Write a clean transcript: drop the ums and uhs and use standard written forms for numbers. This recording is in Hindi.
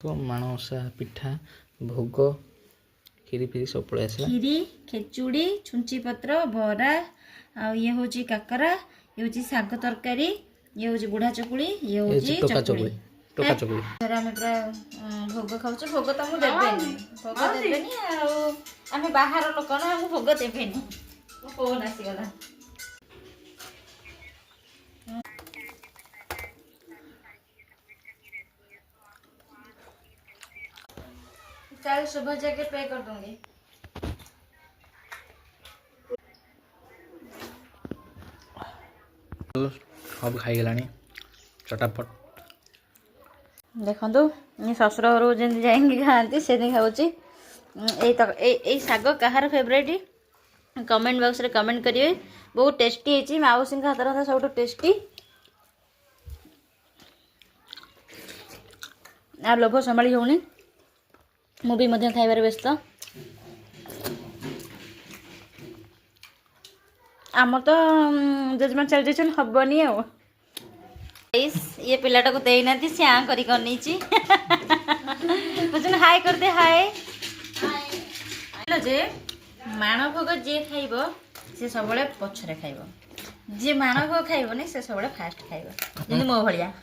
तो माणोसा पिठा भोग खीरी फिरी सब पड़े आसला खीरी खेचुड़ी छुंची पत्र बरा आ ये होची काकरा ये होची साग तरकारी ये होची बुढ़ा चकुली ये होची टोका चकुली टोका चकुली सर आम पूरा भोग खाऊ भोग तो मुझे देवेनि भोग देवेनि आम बाहर लोक ना आम भोग देवेनि फोन आसीगला चल सुबह जाके पे कर दूंगी सब खाईगलानी चटापट देखो ये ससुर घर जमी जाएंगे खाती से खाऊँ शाग कहार फेवरेट कमेंट बॉक्स रे कमेंट करिए बहुत टेस्टी है माउसी हाथ रहा सब टेस्टी आ लोभ संभाली होनी मुझे खाइबार व्यस्त आम तो जजमान चल जाए हबनी आ ये पिलाटा को देना सी आ कर हाय कर दे हाय जे माण भोग जी खाइब से सब पछरे खाइब जी माण भोग खाइबनी से सब फास्ट खाइब मो भाया